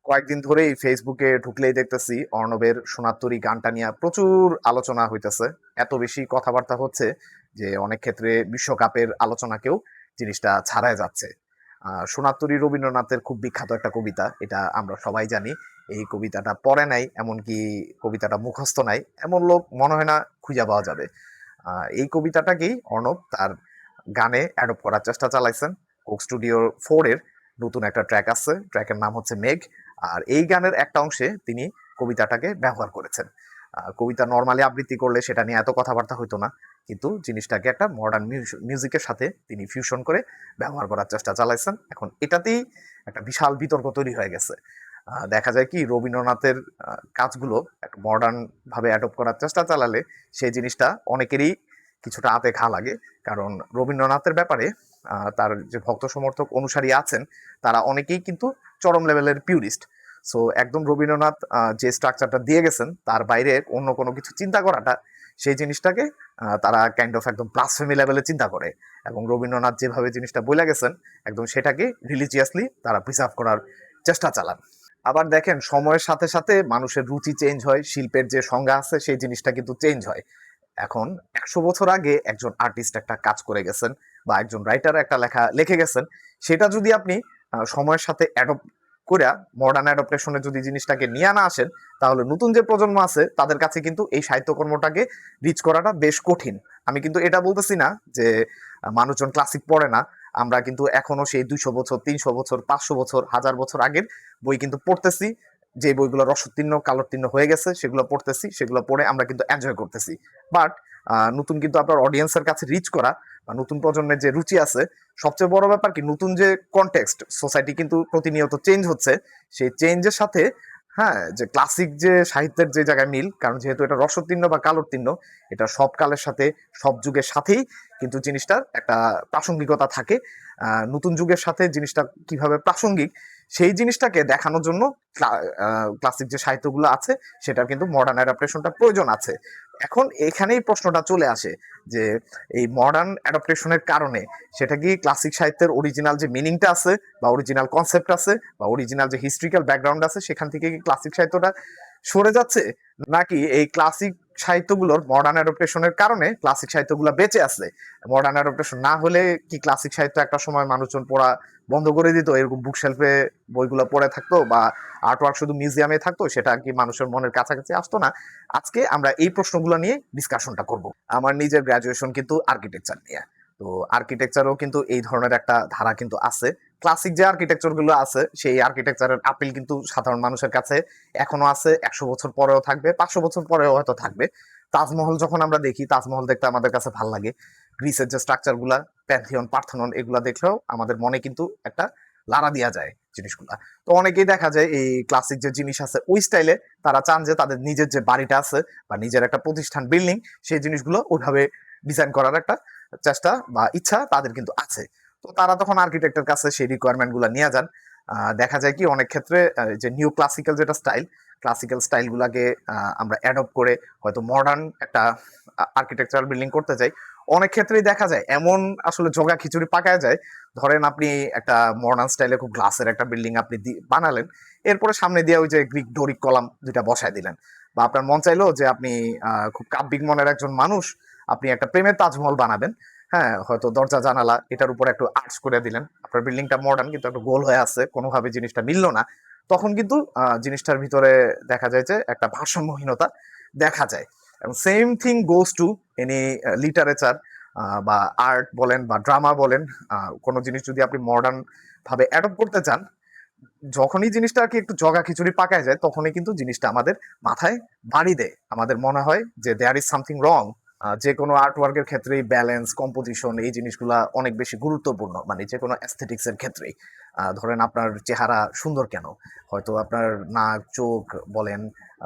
কয়েকদিন ধরেই ফেসবুকে ঢুকলেই দেখতেছি অর্ণবের সোনার গানটা নিয়ে প্রচুর আলোচনা হইতেছে। এত বেশি কথাবার্তা হচ্ছে যে অনেক ক্ষেত্রে বিশ্বকাপের আলোচনাকেও জিনিসটা ছাড়ায় যাচ্ছে। সোনার রবীন্দ্রনাথের খুব বিখ্যাত একটা কবিতা, এটা আমরা সবাই জানি। এই কবিতাটা পড়ে নাই, এমনকি কবিতাটা মুখস্থ নাই এমন লোক মনে হয় না খুঁজে পাওয়া যাবে। এই কবিতাটাকেই অর্ণব তার গানে অ্যাডপ্ট করার চেষ্টা চালাইছেন। কোক স্টুডিও 4 এর নতুন একটা ট্র্যাক আছে, ট্র্যাকের নাম হচ্ছে মেঘ। আর এই গানের একটা অংশে তিনি কবিতাটাকে ব্যবহার করেছেন। কবিতা নর্মালি আবৃত্তি করলে সেটা নিয়ে এত কথাবার্তা হইতো না, কিন্তু জিনিসটাকে একটা মডার্ন মিউজিকের সাথে তিনি ফিউশন করে ব্যবহার করার চেষ্টা চালাইছেন। এখন এটাতেই একটা বিশাল বিতর্ক তৈরি হয়ে গেছে। দেখা যায় কি রবীন্দ্রনাথের কাজগুলো একটা মডার্ন ভাবে অ্যাডপ্ট করার চেষ্টা চালালে সেই জিনিসটা অনেকেরই কিছুটা আতে ঘা লাগে। কারণ রবীন্দ্রনাথের ব্যাপারে তার যে ভক্ত সমর্থক অনুসারী আছেন তারা অনেকেই কিন্তু চরম লেভেলের পিউরিস্ট। সো একদম রবীন্দ্রনাথ যে স্ট্রাকচারটা দিয়ে গেছেন তার বাইরে অন্য কোনো কিছু চিন্তা করাটা, সেই জিনিসটাকে তারা কাইন্ড অফ একদম ব্লাসফেমি লেভেলে চিন্তা করে। এবং রবীন্দ্রনাথ যেভাবে জিনিসটা বলে গেছেন একদম সেটাকে রিলিজিয়াসলি তারা প্রিজার্ভ করার চেষ্টা চালান। আবার দেখেন সময়ের সাথে সাথে মানুষের রুচি চেঞ্জ হয়, শিল্পের যে সংজ্ঞা আছে সেই জিনিসটা কিন্তু চেঞ্জ হয়। এখন 100 বছর আগে একজন আর্টিস্ট একটা কাজ করে গেছেন বা একজন রাইটার একটা লেখা লিখে গেছেন, সেটা যদি আপনি সময়ের সাথে অ্যাডপ্ট করে মডার্ন অ্যাডপ্টেশনে যদি জিনিসটাকে নিয়ে না আসেন, তাহলে নতুন যে প্রজন্ম আছে তাদের কাছে কিন্তু এই সাহিত্যকর্মটাকে রিচ করাটা বেশ কঠিন। আমি কিন্তু এটা বলতেছি না যে মানুষজন ক্লাসিক পড়ে না। আমরা কিন্তু এখনো সেই 200 বছর, 300 বছর, 500 বছর, 1000 বছর আগের বই কিন্তু পড়তেছি। যে বইগুলো রসোত্তীর্ণ কালোত্তীর্ণ হয়ে গেছে সেগুলো পড়তেছি, সেগুলো পড়ে আমরা কিন্তু এনজয় করতেছি। বাট নতুন কিন্তু আপনার অডিয়েন্সের কাছে রিচ করা বা নতুন প্রজন্মের যে রুচি আছে, সবচেয়ে বড় ব্যাপার কি নতুন যে কনটেক্সট, সোসাইটি কিন্তু প্রতিনিয়ত চেঞ্জ হচ্ছে। সেই চেঞ্জের সাথে হ্যাঁ যে ক্লাসিক যে সাহিত্যের যে জায়গায় মিল, কারণ যেহেতু এটা রসোত্তীর্ণ বা কালোত্তীর্ণ, এটা সব কালের সাথে সব যুগের সাথেই কিন্তু জিনিসটার একটা প্রাসঙ্গিকতা থাকে। নতুন যুগের সাথে জিনিসটা কিভাবে প্রাসঙ্গিক সেই জিনিসটাকে দেখানোর জন্য ক্লাসিক যে সাহিত্যগুলো আছে সেটার কিন্তু মডার্ন অ্যাডাপ্টেশনটা প্রয়োজন আছে। এখন এখানেই প্রশ্নটা চলে আসে যে এই মডার্ন অ্যাডাপ্টেশনের কারণে সেটা কি ক্লাসিক সাহিত্যের অরিজিনাল যে মিনিংটা আছে বা অরিজিনাল কনসেপ্ট আছে বা অরিজিনাল যে হিস্ট্রিক্যাল ব্যাকগ্রাউন্ড আছে সেখান থেকে কি ক্লাসিক সাহিত্যটা সরে যাচ্ছে, নাকি এই ক্লাসিক সাহিত্যগুলোর মডার্ন অ্যাডাপ্টেশনের কারণে ক্লাসিক সাহিত্যগুলো বেঁচে আছে? মডার্ন অ্যাডাপ্টেশন না হলে কি ক্লাসিক সাহিত্য একটা সময় মানুষজন পড়া বন্ধ করে দিত, এরকম বুকশেলফে বইগুলো পড়ে থাকতো বা আর্টওয়ার্ক শুধু মিউজিয়ামে থাকতো, সেটা কি মানুষের মনের কাছাকাছি আসতো না? আজকে আমরা এই প্রশ্নগুলো নিয়ে ডিসকাশনটা করব। আমার নিজের গ্রাজুয়েশন কিন্তু আর্কিটেকচার নিয়ে। তো আর্কিটেকচারও কিন্তু এই ধরনের একটা ধারা কিন্তু আছে। ক্লাসিক যে আর্কিটেকচার গুলো আছে সেই আর্কিটেকচারের আপিল কিন্তু সাধারণ মানুষের কাছে এখনো আছে, 100 বছর পরেও থাকবে, 500 বছর পরেও হয়তো থাকবে। তাজমহল যখন আমরা দেখি, তাজমহল দেখতে আমাদের কাছে ভাল লাগে। গ্রিসের যে স্ট্রাকচার গুলা, প্যান্থিয়ন, পার্থেনন, এগুলা দেখলেও আমাদের মনে কিন্তু একটা লাড়া দিয়া যায় জিনিসগুলা। তো অনেকেই দেখা যায় এই ক্লাসিক যে জিনিস আছে ওই স্টাইলে তারা চান যে তাদের নিজের যে বাড়িটা আছে বা নিজের একটা প্রতিষ্ঠান বিল্ডিং, সেই জিনিসগুলো ওইভাবে ডিজাইন করার একটা চেষ্টা বা ইচ্ছা তাদের কিন্তু আছে। তো তারা তখন আর্কিটেক্টের কাছে সেই রিকোয়ারমেন্ট গুলা নিয়ে যান। দেখা যায় কি অনেক ক্ষেত্রে যে নিউ ক্লাসিক্যাল যেটা স্টাইল, ক্লাসিক্যাল স্টাইল গুলাকে আমরা অ্যাডপ্ট করে হয়তো মডার্ন একটা আর্কিটেকচারাল বিল্ডিং করতে চাই। অনেক ক্ষেত্রেই দেখা যায় এমন আসলে জগা খিচুড়ি পাকায় যায়। ধরেন আপনি একটা মডার্ন স্টাইলে খুব গ্লাসের একটা বিল্ডিং আপনি বানালেন, এরপরে সামনে দিয়ে ওই যে গ্রিক ডোরিক কলাম দুইটা বসায় দিলেন। বা আপনার মন চাইলো যে আপনি খুব কাব্যিক মনের একজন মানুষ, আপনি একটা প্রেমের তাজমহল বানাবেন। হ্যাঁ, হয়তো দরজা জানালা এটার উপর একটু আর্টস করে দিলেন। আপনার বিল্ডিংটা মডার্ন কিন্তু একটু গোল হয়ে আছে, কোনোভাবে জিনিসটা মিললো না। তখন কিন্তু জিনিসটার ভিতরে দেখা যায় যে একটা ভারসাম্যহীনতা দেখা যায়। এবং same thing goes to any literature বা আর্ট বলেন বা ড্রামা বলেন। কোনো জিনিস যদি আপনি মডার্ন ভাবে অ্যাডপ্ট করতে চান, যখনই জিনিসটা আর কি একটু জগা খিচুড়ি পাকায় যায় তখনই কিন্তু জিনিসটা আমাদের মাথায় বাড়ি দেয়। আমাদের মনে হয় যে দেয়ার ইজ সামথিং রং। যে কোনো আর্ট ওয়ার্কের ক্ষেত্রেই ব্যালেন্স, কম্পোজিশন এই জিনিসগুলা অনেক বেশি গুরুত্বপূর্ণ। মানে যে কোনো অ্যাস্থেটিক্স এর ক্ষেত্রেই ধরেন আপনার চেহারা সুন্দর কেন, হয়তো আপনার নাক চোখ বলেন,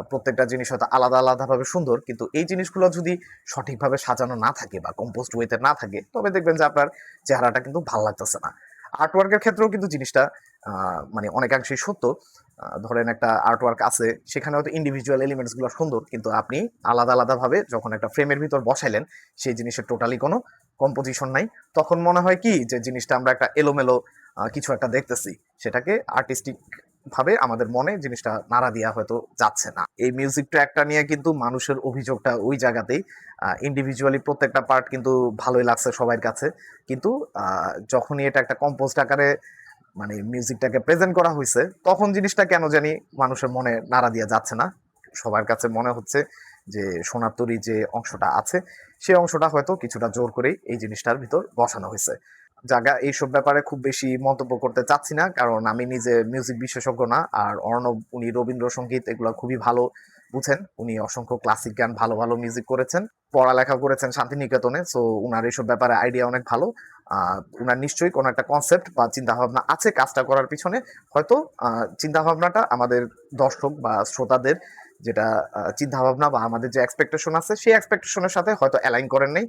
প্রত্যেকটা জিনিস হয়তো আলাদা আলাদা ভাবে সুন্দর, কিন্তু এই জিনিসগুলো যদি সঠিকভাবে সাজানো না থাকে বা কম্পোস্ট ওয়েতে না থাকে তবে দেখবেন যে আপনার চেহারাটা কিন্তু ভালো লাগতেছে না। আর্ট ওয়ার্কের ক্ষেত্রেও কিন্তু জিনিসটা মানে অনেকাংশেই সত্য। ধরেন একটা আর্ট ওয়ার্ক আছে, সেখানে হয়তো ইন্ডিভিজুয়াল এলিমেন্টস গুলো সুন্দর, কিন্তু আপনি আলাদা আলাদা ভাবে যখন একটা ফ্রেমের ভিতর বসাইলেন সেই জিনিসের টোটালি কোনো কম্পোজিশন নাই, তখন মনে হয় কি যে জিনিসটা আমরা একটা এলোমেলো কিছু একটা দেখতেছি। সেটাকে আর্টিস্টিক ভাবে আমাদের মনে জিনিসটা নাড়া দিয়া হয়তো যাচ্ছে না। এই মিউজিক ট্র্যাকটা নিয়ে কিন্তু মানুষের অভিযোগটা ওই জায়গাতেই, ইন্ডিভিজুয়ালি প্রত্যেকটা পার্ট কিন্তু ভালোই লাগছে সবার কাছে, কিন্তু যখনই এটা একটা কম্পোজড আকারে মানে মিউজিকটাকে প্রেজেন্ট করা হয়েছে, তখন জিনিসটা কেন জানি মানুষের মনে নাড়া দিয়া যাচ্ছে না। সবার কাছে মনে হচ্ছে যে সোনার তরী যে অংশটা আছে, সেই অংশটা হয়তো কিছুটা জোর করেই এই জিনিসটার ভিতর বসানো হয়েছে। জায়গা এইসব ব্যাপারে খুব বেশি মন্তব্য করতে চাচ্ছি না, কারণ আমি নিজে মিউজিক বিশেষজ্ঞ না। আর অর্ণব উনি রবীন্দ্রসঙ্গীত এগুলো খুবই ভালো বুঝেন, উনি অসংখ্য ক্লাসিক গান ভালো ভালো মিউজিক করেছেন, পড়ালেখা করেছেন শান্তিনিকেতনে, সো উনার এইসব ব্যাপারে আইডিয়া অনেক ভালো। উনার নিশ্চয়ই কোনো একটা কনসেপ্ট বা চিন্তা ভাবনা আছে কাজটা করার পিছনে। হয়তো চিন্তা ভাবনাটা আমাদের দর্শক বা শ্রোতাদের যেটা চিন্তা ভাবনা বা আমাদের যে এক্সপেকটেশন আছে, সেই এক্সপেকটেশনের সাথে হয়তো অ্যালাইন করেন নাই।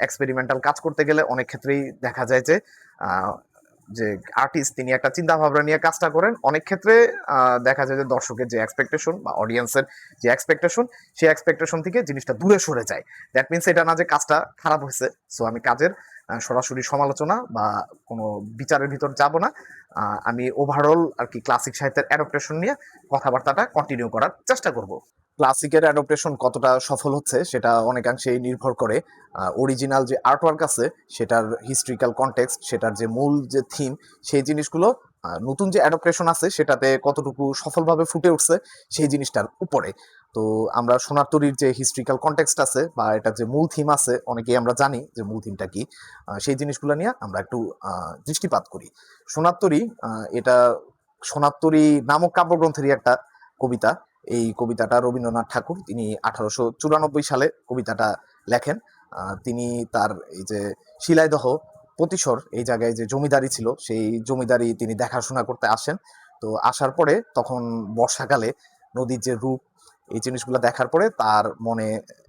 এক্সপেরিমেন্টাল কাজ করতে গেলে অনেক ক্ষেত্রেই দেখা যায় যে আহ, যে আর্টিস্ট তিনি একটা চিন্তা ভাবনা নিয়ে কাজটা করেন, অনেক ক্ষেত্রে দেখা যায় যে দর্শকের যে এক্সপেকটেশন বা অডিয়েন্সের যে এক্সপেকটেশন, সেই এক্সপেকটেশন থেকে জিনিসটা দূরে সরে যায়। দ্যাট মিনস এটা না যে কাজটা খারাপ হয়েছে। সো আমি কাজের সরাসরি সমালোচনা বা কোনো বিচারের ভিতর যাব না। আমি ওভারঅল আর কি ক্লাসিক সাহিত্যের অ্যাডাপ্টেশন নিয়ে কথাবার্তাটা কন্টিনিউ করার চেষ্টা করব। ক্লাসিকের অ্যাডাপ্টেশন কতটা সফল হচ্ছে সেটা অনেকাংশেই নির্ভর করে অরিজিনাল যে আর্টওয়ার্ক আছে সেটার হিস্ট্রিক্যাল কনটেক্সট, সেটার যে মূল যে থিম, সেই জিনিসগুলো নতুন যে অ্যাডাপ্টেশন আছে সেটাতে কতটুকু সফলভাবে ফুটে উঠছে সেই জিনিসটার উপরে। তো আমরা সোনার তরীর যে হিস্ট্রিক্যাল কনটেক্সট আছে বা এটার যে মূল থিম আছে, অনেকেই আমরা জানি যে মূল থিমটা কি, সেই জিনিসগুলো নিয়ে আমরা একটু দৃষ্টিপাত করি। সোনার তরী এটা সোনার তরী নামক কাব্যগ্রন্থেরই একটা কবিতা। এই কবিতাটা রবীন্দ্রনাথ ঠাকুর তিনি 1894 সালে কবিতাটা লেখেন। তিনি তার এই যে শিলাইদহ প্রতিশর এই জায়গায় যে জমিদারি ছিল, সেই জমিদারি তিনি দেখাশোনা করতে আসেন। তো আসার পরে তখন বর্ষাকালে নদীর যে রূপ, এই জিনিসগুলো দেখার পরে তার মনে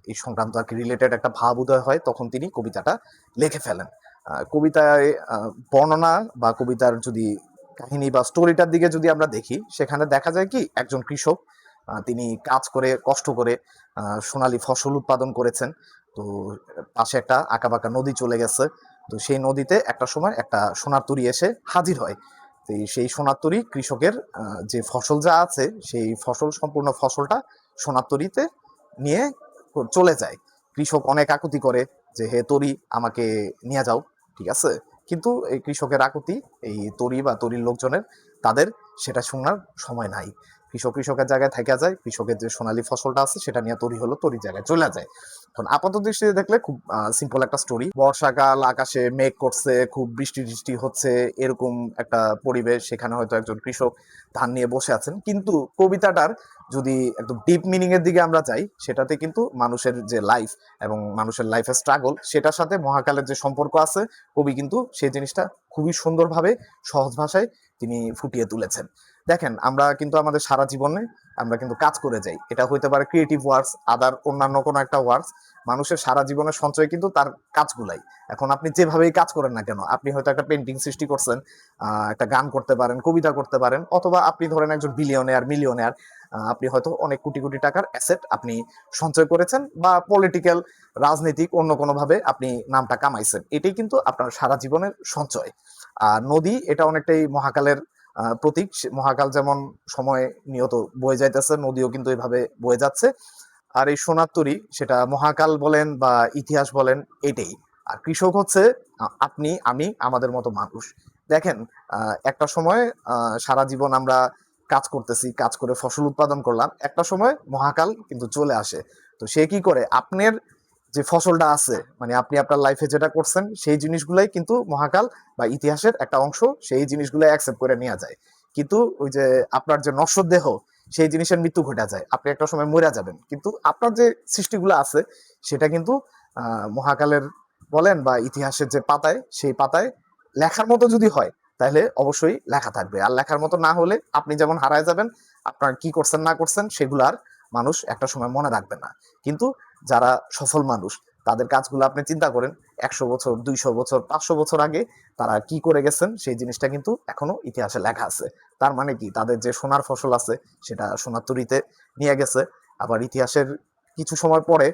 এই সংক্রান্ত আর কি রিলেটেড একটা ভাব উদয় হয়, তখন তিনি কবিতাটা লিখে ফেলেন। কবিতায় বর্ণনা বা কবিতার যদি কাহিনী বা স্টোরিটার দিকে যদি আমরা দেখি, সেখানে দেখা যায় কি একজন কৃষক তিনি কাজ করে কষ্ট করে সোনালী ফসল উৎপাদন করেছেন। তো পাশে একটা আঁকাবাঁকা নদী চলে গেছে। তো সেই নদীতে একটা সময় একটা সোনার তরী এসে হাজির হয়। তো সেই সোনার তরী কৃষকের যে ফসল যা আছে সেই ফসল, সম্পূর্ণ ফসলটা সোনার তরীতে নিয়ে চলে যায়। কৃষক অনেক আকুতি করে যে হে তরী আমাকে নিয়ে যাও, ঠিক আছে। কিন্তু এই কৃষকের আকুতি, এই তরী বা তরীর লোকজনের, তাদের সেটা শোনার সময় নাই। কৃষকের জায়গায় থাকা যায়, কৃষকের যে সোনালী ফসলটা আছে সেটা নিয়ে তৈরি হলো, তৈরির জায়গায় চলে যায়। এখন আপাত দৃষ্টিতে দেখলে খুব সিম্পল একটা স্টোরি, বর্ষাকাল, আকাশে মেঘ করছে, খুব বৃষ্টি বৃষ্টি হচ্ছে, এরকম একটা পরিবেশ, সেখানে হয়তো একজন কৃষক ধান নিয়ে বসে আছেন। কিন্তু কবিতাটার যদি একদম ডিপ মিনিং এর দিকে আমরা যাই, সেটাতে কিন্তু মানুষের যে লাইফ এবং মানুষের লাইফের স্ট্রাগল, সেটার সাথে মহাকালের যে সম্পর্ক আছে, কবি কিন্তু সেই জিনিসটা খুবই সুন্দরভাবে সহজ ভাষায় তিনি ফুটিয়ে তুলেছেন। দেখেন, আমরা কিন্তু আমাদের সারা জীবনে আমরা কিন্তু কাজ করে যাই, এটা হইতে পারে ক্রিয়েটিভ ওয়ার্কস, আদার অন্যান্য কোনো একটা ওয়ার্কস। মানুষের সারা জীবনের সঞ্চয় কিন্তু তার কাজগুলাই। এখন আপনি যেভাবেই কাজ করেন না কেন, আপনি হয়তো একটা পেন্টিং সৃষ্টি করছেন, একটা গান করতে পারেন, কবিতা করতে পারেন, অথবা আপনি ধরেন একজন বিলিয়নেয়ার, মিলিয়নেয়ার, আপনি হয়তো অনেক কোটি কোটি টাকার অ্যাসেট আপনি সঞ্চয় করেছেন, বা পলিটিক্যাল, রাজনৈতিক অন্য কোনোভাবে আপনি নামটা কামাইছেন, এটাই কিন্তু আপনার সারা জীবনের সঞ্চয়। আর নদী এটা অনেকটাই মহাকালের প্রতীক। মহাকাল যেমন সময় নিয়ত বয়ে যাইতেছে, নদীও কিন্তু এইভাবে বয়ে যাচ্ছে। আর এই সোনার তরী, সেটা মহাকাল বলেন বা ইতিহাস বলেন, এটাই। আর কৃষক হচ্ছে আপনি, আমি, আমাদের মতো মানুষ। দেখেন, একটা সময় সারা জীবন আমরা কাজ করতেছি, কাজ করে ফসল উৎপাদন করলাম, একটা সময় মহাকাল কিন্তু চলে আসে। তো সে কি করে, আপনার যে ফসলটা আছে, মানে আপনি আপনার লাইফে যেটা করছেন, সেই জিনিসগুলাই কিন্তু মহাকাল বা ইতিহাসের একটা অংশ, সেই জিনিসগুলো অ্যাকসেপ্ট করে নেওয়া যায়। কিন্তু ওই যে আপনার যে নশ্বর দেহ, সেই জিনিসের মৃত্যু ঘটে যায়, আপনি একটা সময় মরে যাবেন, কিন্তু আপনার যে সৃষ্টিগুলো আছে সেটা কিন্তু মহাকালের বলেন বা ইতিহাসের যে পাতায়, সেই পাতায় লেখার মতো যদি হয়, তাহলে অবশ্যই লেখা থাকবে। আর লেখার মতো না হলে আপনি যেমন হারায় যাবেন, আপনার কি করছেন না করছেন সেগুলো আর মানুষ একটা সময় মনে রাখবে না। কিন্তু যারা সফল মানুষ, তাদের কাজগুলো আপনি চিন্তা করেন, 100 বছর, 200 বছর, 500 বছর আগে তারা কি করে গেছেন, সেই জিনিসটা কিন্তু এখনো ইতিহাসে লেখা আছে। তার মানে কি, তাদের যে সোনার ফসল আছে সেটা সোনার তরীতে নিয়ে গেছে। আবার ইতিহাসের কিছু সময় পরে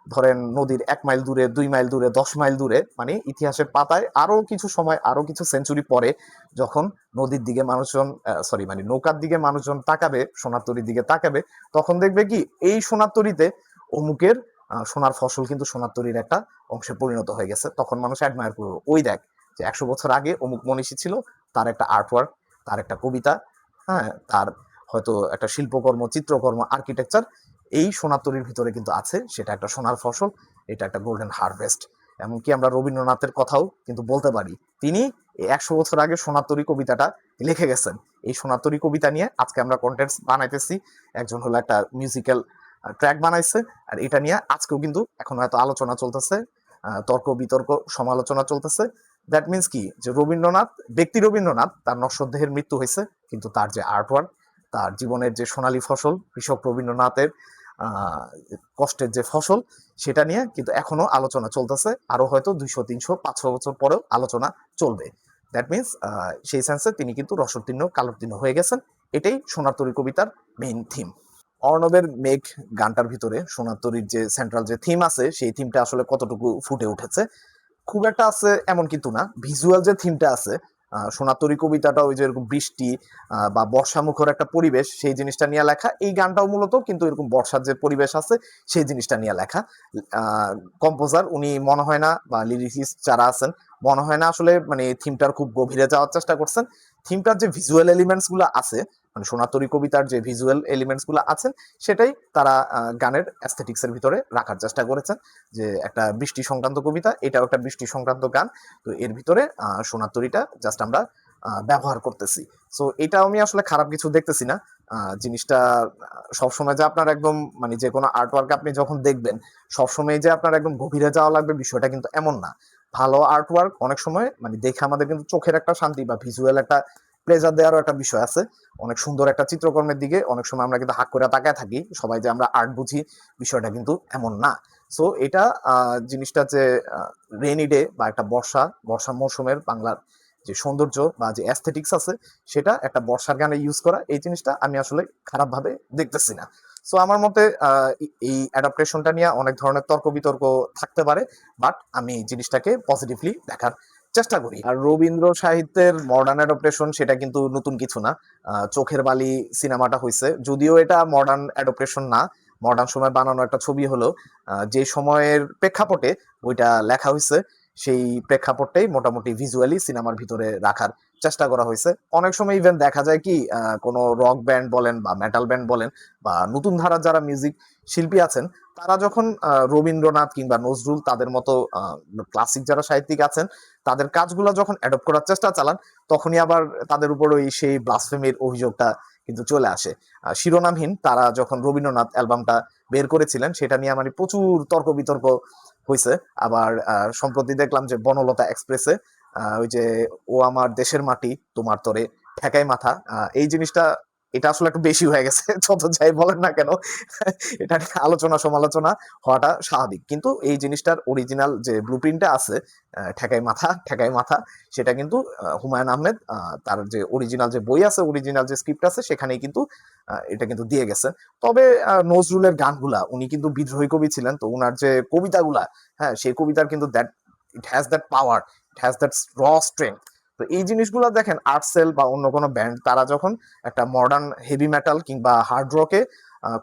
ধরেন নদীর 1 মাইল দূরে, 2 মাইল দূরে, 10 মাইল দূরে, মানে ইতিহাসের পাতায় আরো কিছু সময়, আরো কিছু সেঞ্চুরি পরে যখন নদীর দিকে মানুষজন, সরি মানে নৌকার দিকে মানুষজন তাকাবে, সোনার তরীর দিকে তাকাবে, তখন দেখবে কি এই সোনার তরীতে অমুকের সোনার ফসল কিন্তু সোনার তরীর একটা অংশে পরিণত হয়ে গেছে। তখন মানুষ অ্যাডমায়ার করবে, ওই দেখ যে 100 বছর আগে অমুক মনীষী ছিল, তার একটা আর্টওয়ার্ক, তার একটা কবিতা, হ্যাঁ, তার হয়তো একটা শিল্পকর্ম, চিত্রকর্ম, আর্কিটেকচার এই সোনার তরীর ভিতরে কিন্তু আছে, সেটা একটা সোনার ফসল, এটা একটা গোল্ডেন হারভেস্ট। এমনকি আমরা রবীন্দ্রনাথের কথাও কিন্তু বলতে পারি, তিনি 100 বছর আগে সোনার তরী কবিতাটা লিখে গেছেন। এই সোনার তরী কবিতা নিয়ে আজকে আমরা কন্টেন্টস বানাইতেছি, একজন হলো একটা মিউজিক্যাল ট্র্যাক বানাইছে, আর এটা নিয়ে আজকেও কিন্তু এখন হয়তো আলোচনা চলতেছে, তর্ক বিতর্ক সমালোচনা চলতেছে। দ্যাট মিনস কি, যে রবীন্দ্রনাথ, ব্যক্তি রবীন্দ্রনাথ, তার নশ্বর দেহের মৃত্যু হয়েছে, কিন্তু তার যে আর্টওয়ার্ক, তার জীবনের যে সোনালী ফসল, কৃষক রবীন্দ্রনাথের কষ্টের যে ফসল, সেটা নিয়ে কিন্তু এখনো আলোচনা চলতেছে, আরো হয়তো 200, 300, 500 বছর পরেও আলোচনা চলবে। দ্যাট মিনস সেই সেন্সে তিনি কিন্তু রসোত্তীর্ণ, কালোত্তীর্ণ হয়ে গেছেন। এটাই সোনার তরী কবিতার মেইন থিম। অর্ণবের মেঘ গানটার ভিতরে সোনার তরীর যে সেন্ট্রাল যে থিম আছে, সেই থিমটা আসলে কতটুকু ফুটে উঠেছে, খুব একটা আছে এমন কিন্তু না। ভিজুয়াল যে থিমটা আছে, সোনার তরী কবিতাটা ওই যে এরকম বৃষ্টি বা বর্ষামুখর একটা পরিবেশ, সেই জিনিসটা নিয়ে লেখা। এই গানটাও মূলত কিন্তু এরকম বর্ষার যে পরিবেশ আছে সেই জিনিসটা নিয়ে লেখা। কম্পোজার উনি মনে হয় না, বা লিরিসিস্ট যারা আছেন, মনে হয় না আসলে মানে থিমটার খুব গভীরে যাওয়ার চেষ্টা করছেন। থিমটার যে ভিজুয়াল এলিমেন্টস গুলো আছে, মানে সোনার তরী কবিতার যে ভিজুয়াল এলিমেন্টস গুলো আছেন, সেটাই তারা গানের অ্যাস্থেটিক্স এর ভিতরে রাখার চেষ্টা করেছেন। যে একটা বৃষ্টি সংক্রান্ত কবিতা, এটাও একটা বৃষ্টি সংক্রান্ত গান, তো এর ভিতরে সোনার তরীটা জাস্ট আমরা ব্যবহার করতেছি। সো এটা আমি আসলে খারাপ কিছু দেখতেছি না। জিনিসটা সবসময় যে আপনার একদম মানে যে কোনো আর্টওয়ার্ক আপনি যখন দেখবেন সবসময় যে আপনার একদম গভীরে যাওয়া লাগবে, বিষয়টা কিন্তু এমন না। ভালো আর্টওয়ার্ক অনেক সময় মানে দেখে আমাদের কিন্তু চোখের একটা শান্তি বা ভিজুয়াল একটা প্লেজার দেওয়ারও একটা বিষয় আছে। অনেক সুন্দর একটা চিত্রকর্মের দিকে অনেক সময় আমরা কিন্তু হাক করে তাকায় থাকি, সবাই যে আমরা আর্ট বুঝি, বিষয়টা কিন্তু এমন না। সো এটা জিনিসটা যে রেইনি ডে বা একটা বর্ষা মৌসুমের বাংলার যে সৌন্দর্য বা যে অ্যাস্থেটিক্স আছে, সেটা একটা বর্ষার গানে ইউজ করা, এই জিনিসটা আমি আসলে খারাপভাবে দেখতেছি না। সো আমার মতে এই অ্যাডাপ্টেশনটা নিয়ে অনেক ধরনের তর্ক বিতর্ক থাকতে পারে, বাট আমি জিনিসটাকে পজিটিভলি দেখার চেষ্টা করি। আর রবীন্দ্র সাহিত্যের মডার্ন অ্যাডাপ্টেশন সেটা কিন্তু নতুন কিছু না। চোখের বালি সিনেমাটা হয়েছে, যদিও এটা মডার্ন অ্যাডাপ্টেশন না, মডার্ন সময় বানানো একটা ছবি হলো, যে সময়ের প্রেক্ষাপটে ওইটা লেখা হয়েছে, সেই প্রেক্ষাপটটাই মোটামুটি ভিজুয়ালি সিনেমার ভিতরে রাখার চেষ্টা করা হয়েছে। অনেক সময় ইভেন দেখা যায় কি, কোনো রক ব্যান্ড বলেন বা মেটাল ব্যান্ড বলেন বা নতুন ধারার যারা মিউজিক শিল্পী আছেন, তারা যখন রবীন্দ্রনাথ কিংবা নজরুল তাদের মতো ক্লাসিক যারা সাহিত্যিক আছেন, তাদের কাজগুলো যখন অ্যাডপ্ট করার চেষ্টা চালান, তখনই আবার তাদের উপর ওই সেই ব্লাসফেমির অভিযোগটা কিন্তু চলে আসে। শিরোনামহীন তারা যখন রবীন্দ্রনাথ অ্যালবামটা বের করেছিলেন, সেটা নিয়ে মানে প্রচুর তর্ক বিতর্ক হয়েছে। আবার সম্প্রতি দেখলাম যে বনলতা এক্সপ্রেসে ওই যে ও আমার দেশের মাটি তোমার তরে ঠেকাই মাথা, এই জিনিসটা এটা আসলে একটু বেশি হয়ে গেছে। যত যাই বলেন না কেন, এটা নিয়ে আলোচনা সমালোচনা হওয়াটা স্বাভাবিক, কিন্তু এই জিনিসটার অরিজিনাল যে ব্লুপ্রিন্টটা আছে, ঠেকাই মাথা, সেটা কিন্তু হুমায়ুন আহমেদ তার যে অরিজিনাল যে বই আছে, অরিজিনাল যে স্ক্রিপ্ট আছে, সেখানেই কিন্তু এটা কিন্তু দিয়ে গেছে। তবে নজরুলের গানগুলা, উনি কিন্তু বিদ্রোহী কবি ছিলেন, তো উনার যে কবিতাগুলা, হ্যাঁ, সেই কবিতার কিন্তু that it has that power, it has that র স্ট্রেংথ। তো এই জিনিসগুলো দেখেন আর্টসেল বা অন্য কোনো ব্যান্ড, তারা যখন একটা মডার্ন হেভি মেটাল কিংবা হার্ড রকে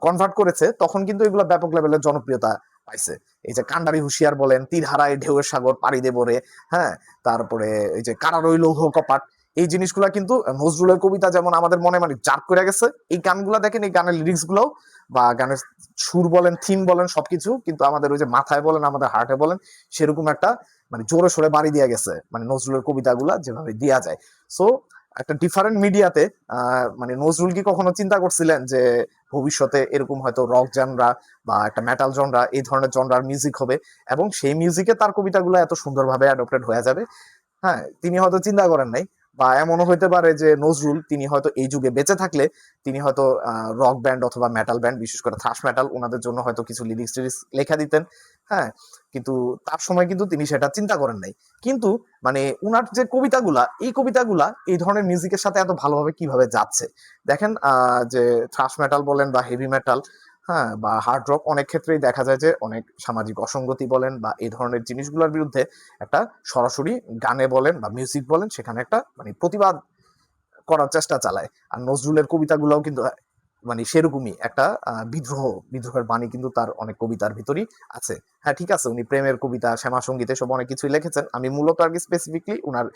কনভার্ট করেছে, তখন কিন্তু এগুলো ব্যাপক লেভেলের জনপ্রিয়তা পাইছে। এই যে কান্ডারি হুঁশিয়ার বলেন, তীর হারায় ঢেউয়ের সাগর পাড়ি দেব রে, হ্যাঁ, তারপরে এই যে কারা রইল লৌহ কপাট, এই জিনিসগুলা কিন্তু নজরুলের কবিতা যেমন আমাদের মনে মানে জার্ক করে গেছে, এই গানগুলা দেখেন, এই গানের লিরিক্স গুলো বা গানের সুর বলেন, থিম বলেন, সবকিছু কিন্তু আমাদের ওই যে মাথায় বলেন, আমাদের হার্টে বলেন, সেরকম একটা মানে জোরে সোরে বাড়ি দিয়া গেছে, মানে নজরুলের কবিতাগুলা যেভাবে দেয়া যায়। সো একটা ডিফারেন্ট মিডিয়াতে মানে নজরুল কি কখনো চিন্তা করছিলেন যে ভবিষ্যতে এরকম হয়তো রক জনরা বা একটা মেটাল জনরা, এই ধরনের জনরার মিউজিক হবে এবং সেই মিউজিকে তার কবিতাগুলো এত সুন্দরভাবে অ্যাডপ্টেড হয়ে যাবে? হ্যাঁ, তিনি হয়তো চিন্তা করেন নাই। বা এমনও হইতে পারে যে নজরুল তিনি হয়তো এই যুগে বেঁচে থাকলে তিনি হয়তো রক ব্যান্ড অথবা মেটাল ব্যান্ড, বিশেষ করে থ্রাশ মেটাল, ওনাদের জন্য হয়তো কিছু লিরিক্স টিরিক্স লেখা দিতেন। হ্যাঁ, কিন্তু তার সময় কিন্তু তিনি সেটা চিন্তা করেন নাই। কিন্তু মানে উনার যে কবিতাগুলা, এই কবিতাগুলা এই ধরনের মিউজিকের সাথে এত ভালোভাবে কিভাবে যাচ্ছে দেখেন। যে থ্রাশ মেটাল বলেন বা হেভি মেটাল, হ্যাঁ, বা হার্ড রক অনেক ক্ষেত্রেই দেখা যায় যে অনেক সামাজিক অসঙ্গতি বলেন বা এই ধরনের জিনিসগুলোর বিরুদ্ধে একটা সরাসরি গানে বলেন বা মিউজিক বলেন সেখানে একটা মানে প্রতিবাদ করার চেষ্টা চালায়। আর নজরুলের কবিতাগুলোও কিন্তু মানে সেরকমই একটা বিদ্রোহের বাণী কিন্তু তার অনেক কবিতার ভিতরই আছে। হ্যাঁ, ঠিক আছে, উনি প্রেমের কবিতা, শ্যামা সঙ্গীত এসব অনেক কিছুই লিখেছেন। আমি মূলত আর কি স্পেসিফিকলি উনার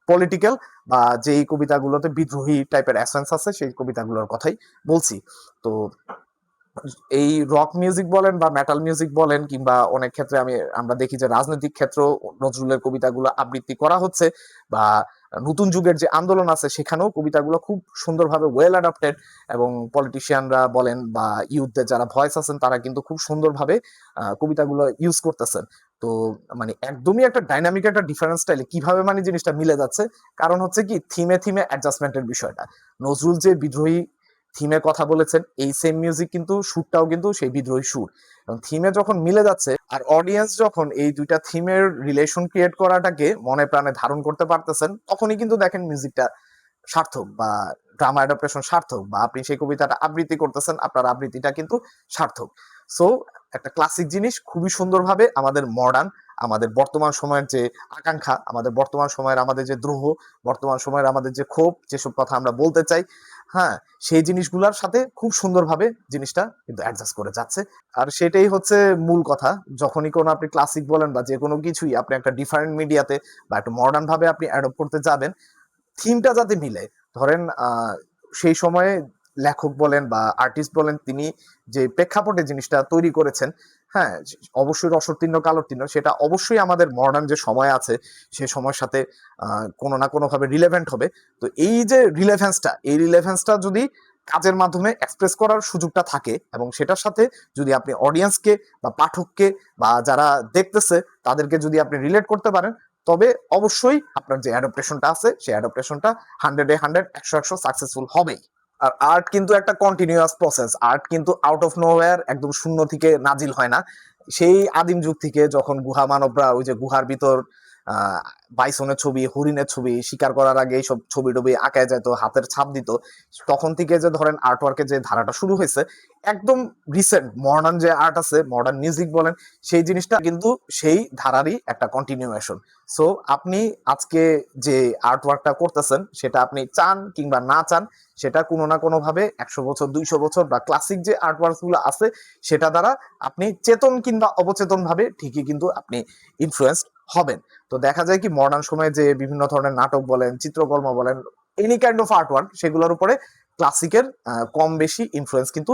পলিটিক্যাল বা যেই কবিতাগুলোতে বিদ্রোহী টাইপের এসেন্স আছে সেই কবিতাগুলোর কথাই বলছি। তো এই রক মিউজিক বলেন বা মেটাল মিউজিক বলেন কিংবা অনেক ক্ষেত্রে আমরা দেখি যে রাজনৈতিক ক্ষেত্র নজরুলের কবিতাগুলো আবৃত্তি করা হচ্ছে বা নতুন যুগের যে আন্দোলন আছে সেখানেও কবিতাগুলো খুব সুন্দরভাবে ওয়েল অ্যাডাপ্টেড এবং পলিটিশিয়ানরা বলেন বা ইউথদের যারা ভয়েস আছেন তারা কিন্তু খুব সুন্দরভাবে কবিতাগুলো ইউজ করতেছেন। তো মানে একদমই একটা ডাইনামিক একটা ডিফারেন্স স্টাইলে কিভাবে মানে জিনিসটা মিলে যাচ্ছে, কারণ হচ্ছে কি থিমে থিমে অ্যাডজাস্টমেন্টের বিষয়টা। নজরুল যে বিদ্রোহী থিমের কথা বলেছেন এই সেম মিউজিক কিন্তু সুরটাও কিন্তু সেই বিদ্রোহী সুর, এবং থিমে যখন মিলে যাচ্ছে আর অডিয়েন্স যখন এই দুইটা থিমের রিলেশন ক্রিয়েট করাটাকে মনে প্রাণে ধারণ করতে পারতেছেন তখনই কিন্তু দেখেন মিউজিকটা সার্থক বা ড্রামা অ্যাডাপ্টেশন সার্থক বা আপনি সেই কবিতাটা আবৃত্তি করতেছেন আপনার আবৃত্তিটা কিন্তু সার্থক। সো একটা ক্লাসিক জিনিস খুবই সুন্দরভাবে আমাদের মডার্ন আমাদের বর্তমান সময়ের যে আকাঙ্ক্ষা, আমাদের বর্তমান সময়ের আমাদের যে দ্রোহ, বর্তমান সময়ের আমাদের যে ক্ষোভ, যেসব কথা আমরা বলতে চাই, হ্যাঁ, সেই জিনিসগুলোর সাথে খুব সুন্দরভাবে জিনিসটা কিন্তু অ্যাডজাস্ট করে যাচ্ছে। আর সেটাই হচ্ছে মূল কথা। যখনই কোনো আপনি ক্লাসিক বলেন বা যে কোনো কিছুই আপনি একটা ডিফারেন্ট মিডিয়াতে বা একটু মডার্ন ভাবে আপনি অ্যাডপ্ট করতে যাবেন, থিমটা যাতে মিলে। ধরেন সেই সময়ে লেখক বলেন বা আর্টিস্ট বলেন তিনি যে প্রেক্ষাপটে জিনিসটা তৈরি করেছেন, হ্যাঁ, অবশ্যই রসোত্তীর্ণ কালোত্তীর্ণ সেটা অবশ্যই আমাদের মডার্ন যে সময় আছে সে সময়ের সাথে কোনো না কোনো ভাবে রিলেভেন্ট হবে। তো এই যে রিলেভেন্সটা যদি কাজের মাধ্যমে এক্সপ্রেস করার সুযোগটা থাকে এবং সেটার সাথে যদি আপনি অডিয়েন্সকে বা পাঠককে বা যারা দেখতেছে তাদেরকে যদি আপনি রিলেট করতে পারেন, তবে অবশ্যই আপনার যে অ্যাডাপ্টেশনটা আছে সেই অ্যাডাপ্টেশনটা 100-100 100 সাকসেসফুল হবেই। আর আর্ট কিন্তু একটা কন্টিনিউয়াস প্রসেস, আর্ট কিন্তু আউট অফ নোওয়্যার একদম শূন্য থেকে নাজিল হয় না। সেই আদিম যুগ থেকে যখন গুহা মানবরা ওই যে গুহার ভিতর আহ বাইসনের ছবি, হরিণের ছবি, শিকার করার আগে এইসব ছবি টবি আঁকায় যেত, হাতের ছাপ দিত, তখন থেকে যে ধরেন আর্ট ওয়ার্কের যে ধারাটা শুরু হয়েছে একদম রিসেন্ট মডার্ন যে আর্ট আছে, মডার্ন মিউজিক বলেন, সেই জিনিসটা কিন্তু সেই ধারারই একটা কন্টিনিউয়েশন। সো আপনি আজকে যে আর্ট ওয়ার্কটা করতেছেন সেটা আপনি চান কিংবা না চান, সেটা কোনো না কোনো ভাবে 100 বছর 200 বছর বা ক্লাসিক যে আর্ট ওয়ার্ক গুলো আছে সেটা দ্বারা আপনি চেতন কিংবা অবচেতন ভাবে ঠিকই কিন্তু আপনি ইনফ্লুয়েন্সড হবেন। তো দেখা যায় কি মডার্ন সময়ে যে বিভিন্ন ধরনের নাটক বলেন, চিত্রকর্ম বলেন, any kind of art work, সেগুলোর উপরে ক্লাসিকের কম বেশি ইনফ্লুয়েন্স কিন্তু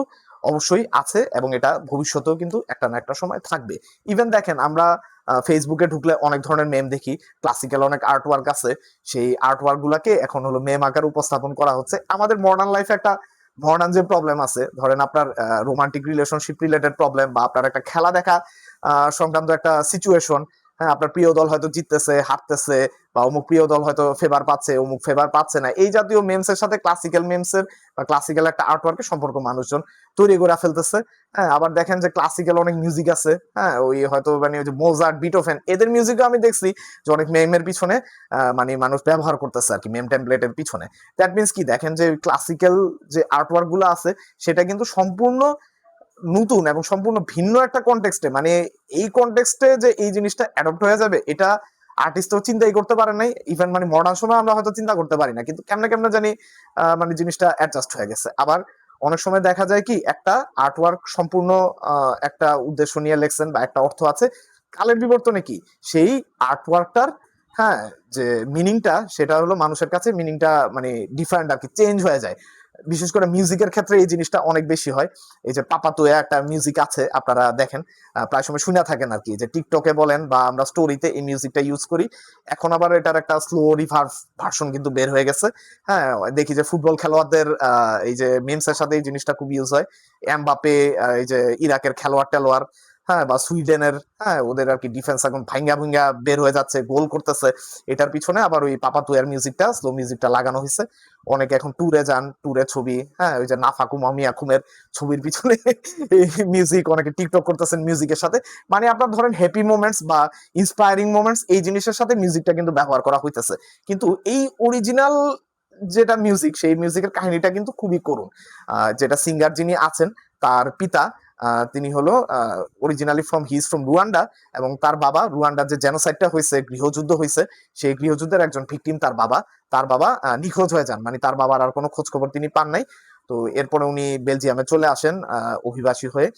অবশ্যই আছে এবং এটা ভবিষ্যতেও কিন্তু একটা না একটা সময় থাকবে। ইভেন দেখেন আমরা ফেসবুকে ঢুকলে অনেক ধরনের মেম দেখি, ক্লাসিক্যাল অনেক আর্ট ওয়ার্ক আছে, সেই আর্ট ওয়ার্ক গুলাকে এখন হলো মেম আকারে উপস্থাপন করা হচ্ছে। আমাদের মডার্ন লাইফে একটা মডার্ন যে প্রবলেম আছে, ধরেন আপনার রোমান্টিক রিলেশনশিপ রিলেটেড প্রবলেম বা আপনার একটা খেলা দেখা সংক্রান্ত একটা সিচুয়েশন, হ্যাঁ, আপনার প্রিয় দল হয়তো জিততেছে, হারতেছে, বা অমুক প্রিয় দল হয়তো ফেভার পাচ্ছে, অমুক ফেভার পাচ্ছে না, এই জাতীয় মেমসের সাথে ক্লাসিক্যাল মেমসের বা ক্লাসিক্যাল একটা আর্টওয়ার্কের সম্পর্ক মানুষজন তৈরি করে ফেলতেছে। হ্যাঁ, আবার দেখেন যে ক্লাসিক্যাল অনেক মিউজিক আছে, হ্যাঁ, ওই হয়তো মানে ওই যে মোজার্ট, বিটোফেন, এদের মিউজিকও আমি দেখছি যে অনেক মেমের পিছনে মানে মানুষ ব্যবহার করতেছে আর কি, মেম টেমপ্লেটের পিছনে। দ্যাট মিনস কি, দেখেন যে ক্লাসিক্যাল যে আর্টওয়ার্ক গুলো আছে সেটা কিন্তু সম্পূর্ণ নতুন এবং সম্পূর্ণ ভিন্ন একটা কনটেক্সটে, মানে এই কনটেক্সটে যে এই জিনিসটা অ্যাডপ্ট হয়ে যাবে এটা আর্টিস্ট চিন্তাই করতে পারে নাই। ইভেন মানে মডার্ন সময় আমরা হয়তো চিন্তা করতে পারি না, কিন্তু কেমনে কেমনে জানি মানে জিনিসটা অ্যাডজাস্ট হয়ে গেছে। আবার অনেক সময় দেখা যায় কি একটা আর্টওয়ার্ক সম্পূর্ণ একটা উদ্দেশ্য নিয়ে লেখছেন বা একটা অর্থ আছে, কালের বিবর্তনে কি সেই আর্টওয়ার্কটার, হ্যাঁ, যে মিনিংটা সেটা হলো মানুষের কাছে মিনিংটা মানে ডিফারেন্ট আর কি, চেঞ্জ হয়ে যায়। বিশেষ করে মিউজিকের ক্ষেত্রে এই জিনিসটা অনেক বেশি হয়। এই যে পাপাতুয়া একটা মিউজিক আছে আপনারা দেখেন, প্রায় সময় শুনে থাকেন আর কি, যে টিকটকে বলেন বা আমরা স্টোরিতে এই মিউজিকটা ইউজ করি। এখন আবার এটার একটা স্লো রিভার্ভ ভার্সন কিন্তু বের হয়ে গেছে। হ্যাঁ, দেখি যে ফুটবল খেলোয়াড়দের এই যে মিমসের সাথে এই জিনিসটা খুব ইউজ হয়। এমবাপে, এই যে ইরাকের খেলোয়াড় টেলোয়াড়, হ্যাঁ, বা সুইডেনের, হ্যাঁ, ওদের আর কি ডিফেন্স এখন ভাঙ্গা ভাঙ্গা বের হয়ে যাচ্ছে, গোল করতেছে। এটার পিছনে আবার ওই পাপাতুয়ার মিউজিকটা, স্লো মিউজিকটা লাগানো হয়েছে। অনেকে এখন ট্যুরে যান, ট্যুরে ছবি, হ্যাঁ, ওই যে নাফাকুম মিয়াকুমের ছবির পিছনে মিউজিক, অনেকে টিকটক করতেছেন মিউজিকের সাথে। মানে আপনার ধরেন হ্যাপি মোমেন্টস বা ইন্সপায়ারিং মোমেন্টস এই জিনিসের সাথে মিউজিকটা কিন্তু ব্যবহার করা হইতেছে, কিন্তু এই অরিজিনাল যেটা মিউজিক সেই মিউজিকের কাহিনীটা কিন্তু খুবই করুণ। যেটা সিঙ্গার যিনি আছেন তার পিতা তিনি হলো অরিজিনালি ফ্রম রুয়ান্ডা, এবং তার বাবা রুয়ান্ডার যে জেনোসাইডটা হয়েছে, গৃহযুদ্ধ হয়েছে, সেই গৃহযুদ্ধের একজন ভিকটিম তার বাবা নিখোঁজ হয়ে যান, মানে তার বাবার আর কোনো খোঁজ খবর তিনি পান নাই। তো এরপরে উনি বেলজিয়ামে চলে আসেন অভিবাসী হয়ে।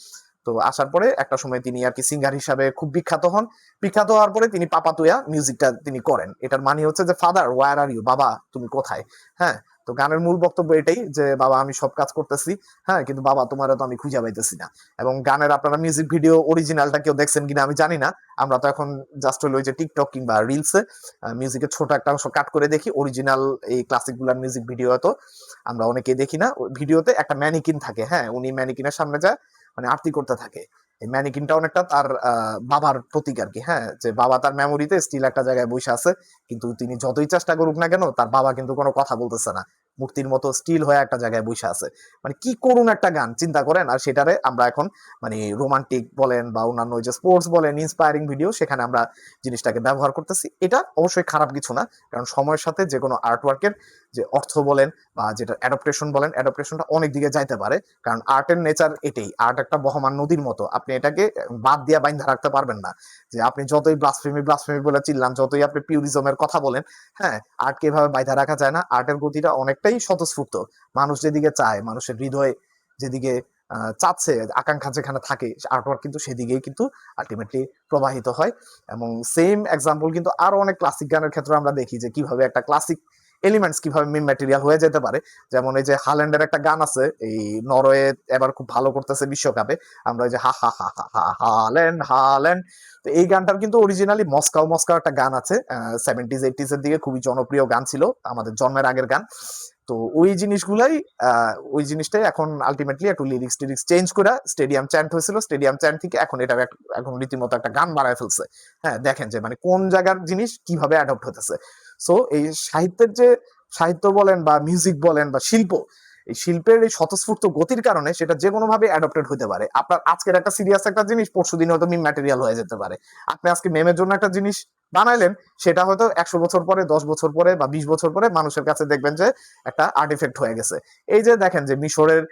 তো আসার পরে একটা সময় তিনি আর কি সিঙ্গার হিসাবে খুব বিখ্যাত হন। বিখ্যাত হওয়ার পরে তিনি পাপাতুয়া মিউজিকটা তিনি করেন। এটার মানে হচ্ছে যে ফাদার ওয়ার আর ইউ, বাবা তুমি কোথায়। হ্যাঁ, তো গানের মূল বক্তব্য এটাই যে বাবা আমি সব কাজ করতেছি, হ্যাঁ, কিন্তু বাবা তোমারও তো আমি খুঁজে পাইতেছি না। এবং গানের আপনারা মিউজিক ভিডিও অরিজিনালটা কেউ দেখছেন কিনা আমি জানি না। আমরা তো এখন জাস্ট হলো ওই যে টিকটক কিংবা রিলসে মিউজিকের ছোট একটা অংশ কাট করে দেখি। অরিজিনাল এই ক্লাসিক গুলার মিউজিক ভিডিও তো আমরা অনেকেই দেখি না। ভিডিওতে একটা ম্যানিকিন থাকে, হ্যাঁ, উনি ম্যানিকিনের সামনে যায় মানে আরতি করতে থাকে। এই ম্যানিকিনটা অনেকটা তার বাবার প্রতীক আর কি, হ্যাঁ, যে বাবা তার মেমোরিতে স্টিল একটা জায়গায় বসে আছে, কিন্তু তিনি যতই চেষ্টা করুক না কেন তার বাবা কিন্তু কোনো কথা বলতেছে না, মূর্তির মতো স্টিল হয়ে একটা জায়গায় বসে আছে। মানে কি করুন একটা গান চিন্তা করেন। আর সেটারে আমরা এখন মানে রোমান্টিক বলেন বা অন্যান্য ওই যে স্পোর্টস বলেন, ইন্সপায়ারিং ভিডিও, সেখানে আমরা জিনিসটাকে ব্যবহার করতেছি। এটা অবশ্যই খারাপ কিছু না, কারণ সময়ের সাথে যে কোনো আর্টওয়ার্কের যে অর্থ বলেন বা যেটা অ্যাডাপ্টেশন বলেন, অ্যাডাপ্টেশনটা অনেক দিকে যাইতে পারে। কারণ আর্টের নেচার এটাই, আর্ট একটা বহমান নদীর মতো, আপনি এটাকে বাদ দিয়া বাইন্ধা রাখতে পারবেন না। যে আপনি যতই ব্লাসফেমি বলে চিল্লান, যতই আপনি পিউরিজমের কথা বলেন, হ্যাঁ, আর্টকে এভাবে বাইধা রাখা যায় না। আর্টের গতিটা অনেকটাই স্বতঃস্ফূর্ত, মানুষ যেদিকে চায়, মানুষের হৃদয়ে যেদিকে চাচ্ছে, আকাঙ্ক্ষা যেখানে থাকে, আর্টওয়ার্ক কিন্তু সেদিকেই কিন্তু আলটিমেটলি প্রবাহিত হয়। এবং সেম এক্সাম্পল কিন্তু আরো অনেক ক্লাসিক গানের ক্ষেত্রে আমরা দেখি যে কিভাবে একটা ক্লাসিক এলিমেন্টস কিভাবে মিম ম্যাটেরিয়াল হয়ে যেতে পারে। যেমন এই যে হাল্যান্ডের একটা গান আছে, এই নরওয়ে এবার খুব ভালো করতেছে বিশ্বকাপে, আমরা ওই যে হা হা হা হা হা হাল্যান্ড হাল্যান্ড। তো এই গানটার কিন্তু অরিজিনালি মস্কাও মস্কাও একটা গান আছে, 70s 80s এর দিকে খুবই জনপ্রিয় গান ছিল, আমাদের জন্মের আগের গান। তো ওই জিনিসটাই এখন আলটিমেটলি একটু লিরিক্স টিরিক্স চেঞ্জ করে স্টেডিয়াম চ্যান্ট হয়েছিল, স্টেডিয়াম চ্যান্ট থেকে এখন এটা এখন রীতিমতো একটা গান বানায় ফেলছে। হ্যাঁ, দেখেন যে মানে কোন জায়গার জিনিস কিভাবে অ্যাডপ্ট হতেছে। সো এই সাহিত্য বলেন বা মিউজিক বলেন বা শিল্প, এই শিল্পের এই স্বতঃস্ফূর্ত গতির কারণে সেটা যে কোনো ভাবে অ্যাডপ্টেড হতে পারে। আপনার আজকের একটা সিরিয়াস একটা জিনিস পরশু দিন হয়তো মিম ম্যাটেরিয়াল হয়ে যেতে পারে। আপনি আজকে মেমের জন্য একটা জিনিস বানাইলেন, সেটা হয়তো 100 বছর পরে, 10 বছর পরে বা 20 বছর পরে মানুষের কাছে দেখবেন যে একটা আর্টিফেক্ট হয়ে গেছে। এই যে দেখেন যে মিশরের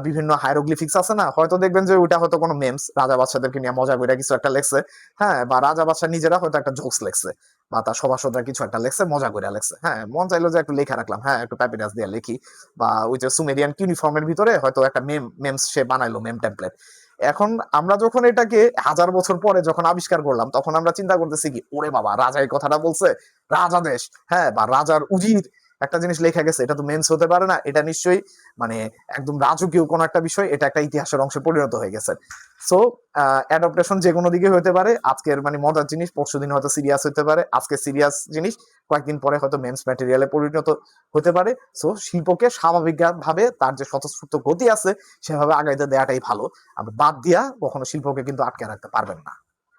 বিভিন্ন হাইরোগ্লিফিক্স আছে না, হয়তো দেখবেন যে ওইটা হয়তো কোনো মেমস, রাজা বাদশাদেরকে নিয়ে মজা করে কিছু একটা লেখছে, হ্যাঁ, বা রাজা বাদশা নিজেরা হয়তো একটা জোকস লেখছে, বা তার সভাসদরা কিছু একটা লেখছে, মজা করে লেখছে, হ্যাঁ, মন চাইলো যে একটু লেখা রাখলাম, হ্যাঁ, একটু প্যাপিরাস দিয়ে লিখি। বা ওই যে সুমেরিয়ান ইউনিফর্মের ভিতরে হয়তো একটা মেমস সে বানাইলো, মেম টেমপ্লেট। এখন আমরা যখন এটাকে 1000 বছর পরে যখন আবিষ্কার করলাম, তখন আমরা চিন্তা করতেছি কি, ওরে বাবা, রাজা এই কথাটা বলছে, রাজা দেশ, হ্যাঁ, বা রাজার উজির একটা জিনিস লেখা গেছে, এটা তো মেমস হতে পারে না, এটা নিশ্চয়ই মানে একদম রাজকীয় কোনো একটা বিষয়, এটা একটা ইতিহাসের অংশে পরিণত হয়ে গেছে। সো অ্যাডাপ্টেশন যে কোনো দিকে হতে পারে। আজকের মানে মজার জিনিস পরশুদিন হয়তো সিরিয়াস হতে পারে, আজকে সিরিয়াস জিনিস কয়েকদিন পরে হয়তো মেমস ম্যাটেরিয়ালে পরিণত হতে পারে। সো শিল্পকে স্বাভাবিকভাবে তার যে স্বতঃস্ফূর্ত গতি আছে সেভাবে আগাইতে দেওয়াটাই ভালো। আর বাদ দিয়া কখনো শিল্পকে কিন্তু আটকে রাখতে পারবেন না।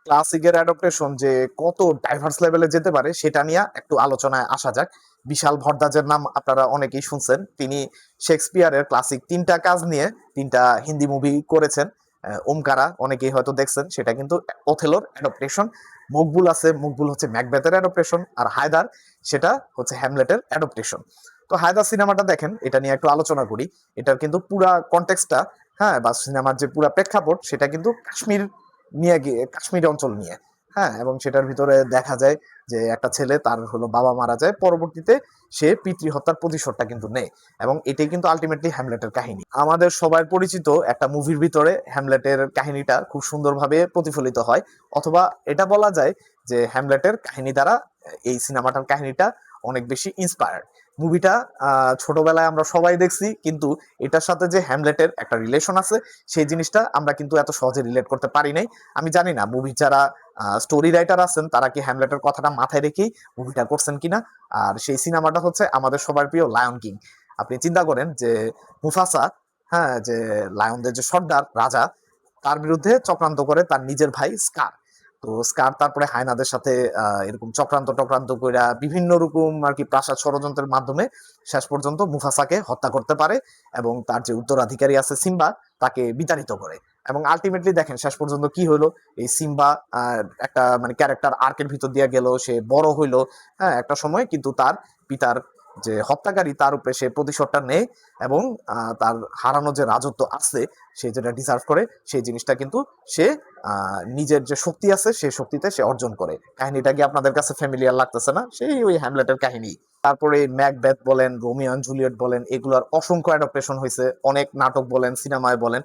ক্লাসিকের অ্যাডাপ্টেশন যে কত ডাইভার্স লেভেলে যেতে পারে সেটা নিয়ে একটু আলোচনায় আসা যাক। বিশাল ভরদ্বাজের নাম আপনারা অনেকেই শুনছেন। তিনি শেক্সপিয়ারের ক্লাসিক 3টা কাজ নিয়ে 3টা হিন্দি মুভি করেছেন। ওমকারা অনেকেই হয়তো দেখছেন, সেটা কিন্তু ওথেলোর অ্যাডাপ্টেশন। মকবুল হচ্ছে ম্যাকবেথের অ্যাডাপ্টেশন, আর হায়দার সেটা হচ্ছে হ্যামলেটের অ্যাডাপ্টেশন। তো হায়দার সিনেমাটা দেখেন, এটা নিয়ে একটু আলোচনা করি। এটার কিন্তু পুরা কনটেক্সটটা, হ্যাঁ, বা সিনেমার যে পুরা প্রেক্ষাপট সেটা কিন্তু কাশ্মীর অঞ্চল নিয়ে, হ্যাঁ, এবং সেটার ভিতরে দেখা যায় যে একটা ছেলে, তার হলো বাবা মারা যায়, পরবর্তীতে সে পিতৃহত্যার প্রতিশোধটা কিন্তু নেয়। এবং এটাই কিন্তু আলটিমেটলি হ্যামলেটের কাহিনী। আমাদের সবার পরিচিত একটা মুভির ভিতরে হ্যামলেটের কাহিনীটা খুব সুন্দরভাবে প্রতিফলিত হয়, অথবা এটা বলা যায় যে হ্যামলেটের কাহিনী দ্বারা এই সিনেমাটার কাহিনীটা অনেক বেশি ইন্সপায়ার্ড। মুভিটা ছোটবেলায় আমরা সবাই দেখছি, কিন্তু এটার সাথে যে হ্যামলেটের একটা রিলেশন আছে সেই জিনিসটা আমরা কিন্তু এত সহজে রিলেট করতে পারি নাই। আমি জানি না মুভি যারা স্টোরি রাইটার আছেন তারা কি হ্যামলেটের কথাটা মাথায় রেখেই মুভিটা করছেন কিনা। আর সেই সিনেমাটা হচ্ছে আমাদের সবার প্রিয় লায়ন কিং। আপনি চিন্তা করেন যে মুফাসা, হ্যাঁ, যে লায়নদের যে সর্দার রাজা, তার বিরুদ্ধে চক্রান্ত করে তার নিজের ভাই স্কার। তো স্কার তারপরে হায়নাদের সাথে এরকম চক্রান্ত কইরা বিভিন্ন রকম আর কি প্রাসাদ ষড়যন্ত্রের মাধ্যমে শেষ পর্যন্ত মুফাসাকে হত্যা করতে পারে, এবং তার যে উত্তরাধিকারী আছে সিম্বা, তাকে বিতাড়িত করে। এবং আলটিমেটলি দেখেন শেষ পর্যন্ত কি হলো, এই সিম্বা একটা মানে ক্যারেক্টার আর্কের ভিতর দিয়ে গেল, সে বড় হইলো, হ্যাঁ, একটা সময় কিন্তু তার পিতার যে হত্যাকারী তার উপরে সে প্রতিশোধটা নেয়, এবং তার হারানো যে রাজত্ব আছে সে যেটা ডিজার্ভ করে সেই জিনিসটা কিন্তু সে নিজের যে শক্তি আছে সেই শক্তিতে সে অর্জন করে। কাহিনীটা কি আপনাদের কাছে ফ্যামিলিয়ার লাগতেছে না? সেই ওই হ্যামলেটের কাহিনী। তারপরে ম্যাকবেথ বলেন, রোমিও অ্যান্ড জুলিয়েট বলেন, এগুলোর অসংখ্য অ্যাডাপ্টেশন হয়েছে। অনেক নাটক বলেন, সিনেমায় বলেন,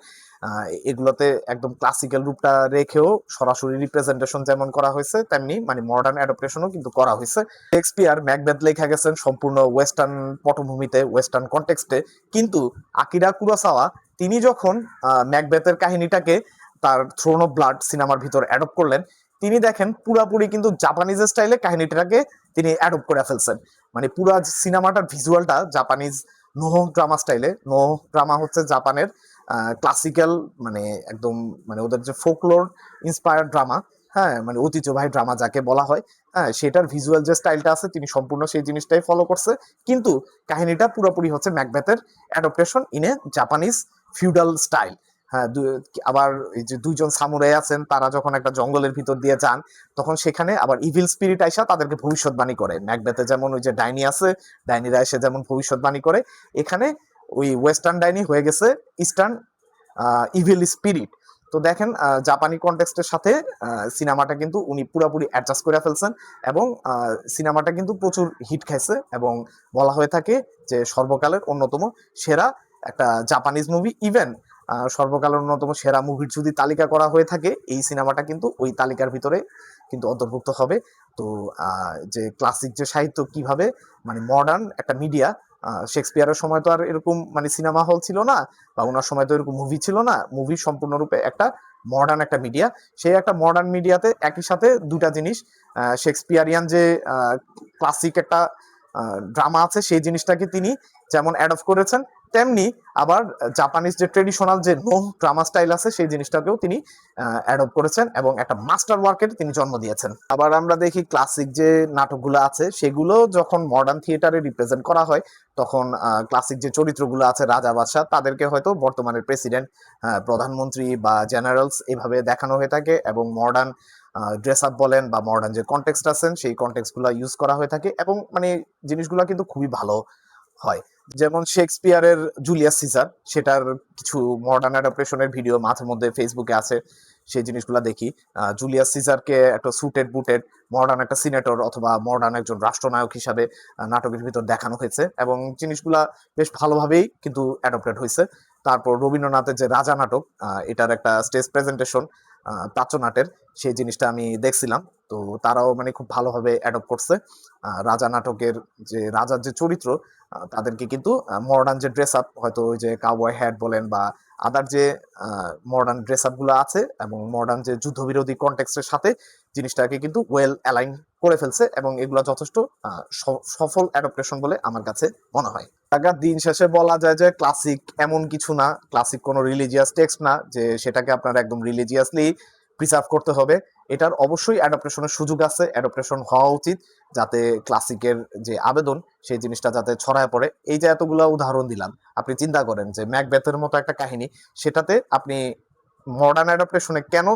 এগুলোতে একদম ক্লাসিক্যাল রূপটা রেখেও সরাসরি রিপ্রেজেন্টেশন যেমন করা হয়েছে তেমনি মানে মডার্ন অ্যাডাপ্টেশনও কিন্তু করা হয়েছে। শেক্সপিয়ার ম্যাকবেথ লেখা গেছেন সম্পূর্ণ ওয়েস্টার্ন পটভূমিতে, ওয়েস্টার্ন কনটেক্সটে, কিন্তু আকিরা কুরোসাওয়া তিনি যখন ম্যাকবেথের কাহিনীটাকে তার থ্রোন অফ ব্লাড সিনেমার ভিতর অ্যাডপ্ট করলেন, তিনি দেখেন পুরাপুরি কিন্তু জাপানিজ স্টাইলে কাহিনীটাকে তিনি অ্যাডপ্ট করে ফেলছেন। মানে পুরা সিনেমাটার ভিজুয়ালটা জাপানিজ নোহ ড্রামা স্টাইলে। নোহ ড্রামা হচ্ছে জাপানের ক্লাসিক্যাল, মানে একদম মানে ওদের যে ফোকলোর ইন্সপায়ার্ড ড্রামা, হ্যাঁ, মানে ঐতিহ্যবাহী ড্রামা যাকে বলা হয়, হ্যাঁ, সেটার ভিজুয়াল যে স্টাইলটা আছে তিনি সম্পূর্ণ সেই জিনিসটাই ফলো করছে। কিন্তু কাহিনীটা পুরোপুরি হচ্ছে ম্যাকবেথের adaptation in a Japanese feudal style. হ্যাঁ, আবার এই যে দুইজন সামুরাই আছেন, তারা যখন একটা জঙ্গলের ভিতর দিয়ে যান তখন সেখানে আবার ইভিল স্পিরিট আইসা তাদেরকে ভবিষ্যৎবাণী করে। ম্যাকবেথে যেমন ওই যে ডাইনি আছে, ডাইনিরা এসে যেমন ভবিষ্যৎবাণী করে, এখানে ওই ওয়েস্টার্ন ডাইনি হয়ে গেছে ইস্টার্ন ইভিল স্পিরিট। তো দেখেন জাপানি কনটেক্সটের সাথে সিনেমাটা কিন্তু উনি পুরোপুরি অ্যাডজাস্ট করে ফেলছেন এবং সিনেমাটা কিন্তু প্রচুর হিট খাইছে এবং বলা হয়ে থাকে যে সর্বকালের অন্যতম সেরা একটা জাপানিজ মুভি। ইভেন সর্বকালের অন্যতম সেরা মুভির যদি তালিকা করা হয়ে থাকে এই সিনেমাটা কিন্তু ওই তালিকার ভিতরে কিন্তু অন্তর্ভুক্ত হবে। তো যে ক্লাসিক যে সাহিত্য কিভাবে মানে মডার্ন একটা মিডিয়া, শেক্সপিয়ারের সময় তো আর এরকম মানে সিনেমা হল ছিল না বা ওনার সময় তো এরকম মুভি ছিল না, মুভি সম্পূর্ণরূপে একটা মডার্ন একটা মিডিয়া। সেই একটা মডার্ন মিডিয়াতে একই সাথে দুটা জিনিস, শেক্সপিয়ারিয়ান যে ক্লাসিক একটা ড্রামা আছে সেই জিনিসটাকে তিনি যেমন অ্যাডপ্ট করেছেন, তেমনি আবার জাপানিজ যে ট্রেডিশনাল যে নো ড্রামা স্টাইল আছে সেই জিনিসটাকেও তিনি অ্যাডপ্ট করেছেন এবং একটা মাস্টার ওয়ার্কের তিনি জন্ম দিয়েছেন। আবার আমরা দেখি ক্লাসিক যে নাটকগুলো আছে সেগুলো যখন মডার্ন থিয়েটারে রিপ্রেজেন্ট করা হয় তখন ক্লাসিক যে চরিত্রগুলো আছে রাজা বাদশাহ তাদেরকে হয়তো বর্তমানের প্রেসিডেন্ট, প্রধানমন্ত্রী বা জেনারেলস এভাবে দেখানো হয়ে থাকে এবং মডার্ন ড্রেস আপ বলেন বা মডার্ন যে কনটেক্সট আছেন সেই কনটেক্সটগুলো ইউজ করা হয়ে থাকে এবং মানে জিনিসগুলো কিন্তু খুবই ভালো হয়। যেমন শেক্সপিয়ারের জুলিয়াস সিজার, সেটার কিছু মডার্ন অ্যাডাপ্টেশনের ভিডিও মাঝে মধ্যে ফেসবুকে আছে, সেই জিনিসগুলো দেখি। জুলিয়াস সিজারকে একটা সুটেড বুটেড মডার্ন একটা সিনেটর অথবা মডার্ন একজন রাষ্ট্রনায়ক হিসাবে নাটকের ভিতর দেখানো হয়েছে এবং জিনিসগুলা বেশ ভালোভাবেই কিন্তু অ্যাডপ্টেড হয়েছে। তারপর রবীন্দ্রনাথের যে রাজা নাটক, এটার একটা স্টেজ প্রেজেন্টেশন প্রাচ্যনাটের, সেই জিনিসটা আমি দেখছিলাম। তো তারাও মানে খুব ভালোভাবে অ্যাডপ্ট করছে রাজা নাটকের যে রাজার যে চরিত্র তাদেরকে কিন্তু মডার্ন যে ড্রেস আপ, হয়তো ওই যে কাউবয় হ্যাট বলেন বা আদার যে মডার্ন ড্রেস আপ গুলো আছে এবং মডার্ন যে যুদ্ধবিরোধী কনটেক্সটের সাথে জিনিসটাকে কিন্তু ওয়েল অ্যালাইন করে ফেলছে এবং এগুলো যথেষ্ট সফল অ্যাডাপ্টেশন বলে আমার কাছে মনে হয়। দিন শেষে বলা যায় যে ক্লাসিক এমন কিছু না, ক্লাসিক কোনো রিলিজিয়াস টেক্সট না যে সেটাকে আপনার একদম রিলিজিয়াসলি প্রিজার্ভ করতে হবে। এটার অবশ্যই অ্যাডাপ্টেশনের সুযোগ আছে, অ্যাডাপ্টেশন হওয়া উচিত যাতে ক্লাসিকের যে আবেদন সেই জিনিসটা যাতে ছড়ায় পড়ে। এই যে এতগুলো উদাহরণ দিলাম, আপনি চিন্তা করেন যে ম্যাকবেথের মতো একটা কাহিনী, সেটাতে আপনি মডার্ন অ্যাডাপ্টেশনে কেন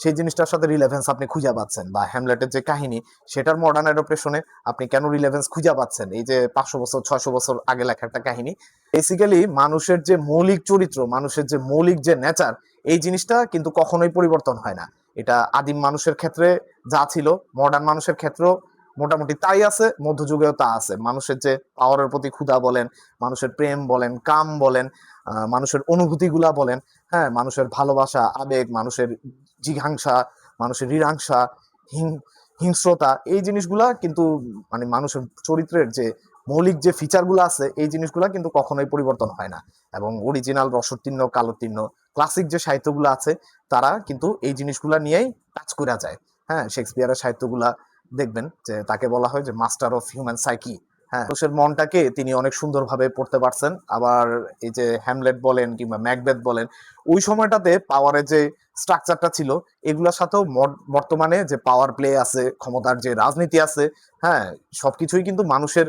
সেই জিনিসটার সাথে রিলেভেন্স আপনি খুঁজে পাচ্ছেন, বা হ্যামলেটের যে কাহিনী সেটার মডার্ন অ্যাডাপ্টেশনে আপনি কেন রিলেভেন্স খুঁজে পাচ্ছেন? এই যে 500 বছর 600 বছর আগে লেখা একটা কাহিনী, বেসিক্যালি মানুষের যে মৌলিক চরিত্র, মানুষের যে মৌলিক যে নেচার, এই জিনিসটা কিন্তু কখনোই পরিবর্তন হয় না। এটা আদিম মানুষের ক্ষেত্রে যা ছিল মডার্ন মানুষের ক্ষেত্রেও মোটামুটি তাই আছে, মধ্যযুগেও তা আছে। মানুষের যে পাওয়ারের প্রতি ক্ষুধা বলেন, মানুষের প্রেম বলেন, কাম বলেন, মানুষের অনুভূতিগুলা বলেন, হ্যাঁ, মানুষের ভালোবাসা, আবেগ, মানুষের জিঘাংসা, মানুষের হৃণাংসা, হিংস্রতা, এই জিনিসগুলা কিন্তু মানে মানুষের চরিত্রের যে মৌলিক যে ফিচারগুলো আছে এই জিনিসগুলা কিন্তু কখনোই পরিবর্তন হয় না। এবং অরিজিনাল রসোত্তীর্ণ কালোত্তীর্ণ ক্লাসিক যে সাহিত্যগুলো আছে তারা কিন্তু এই জিনিসগুলা নিয়েই কাজ করে যায়। হ্যাঁ, শেক্সপিয়ারের সাহিত্যগুলা দেখবেন যে তাকে বলা হয় যে মাস্টার অফ হিউম্যান সাইকি। হ্যাঁ, মানুষের মনটাকে তিনি অনেক সুন্দরভাবে পড়তে পারছেন। আবার এই যে হ্যামলেট বলেন কিংবা ম্যাকবেথ বলেন, ওই সময়টাতে পাওয়ারের যে স্ট্রাকচারটা ছিল এগুলোর সাথেও বর্তমানে যে পাওয়ার প্লে আছে, ক্ষমতার যে রাজনীতি আছে, হ্যাঁ, সবকিছুই কিন্তু মানুষের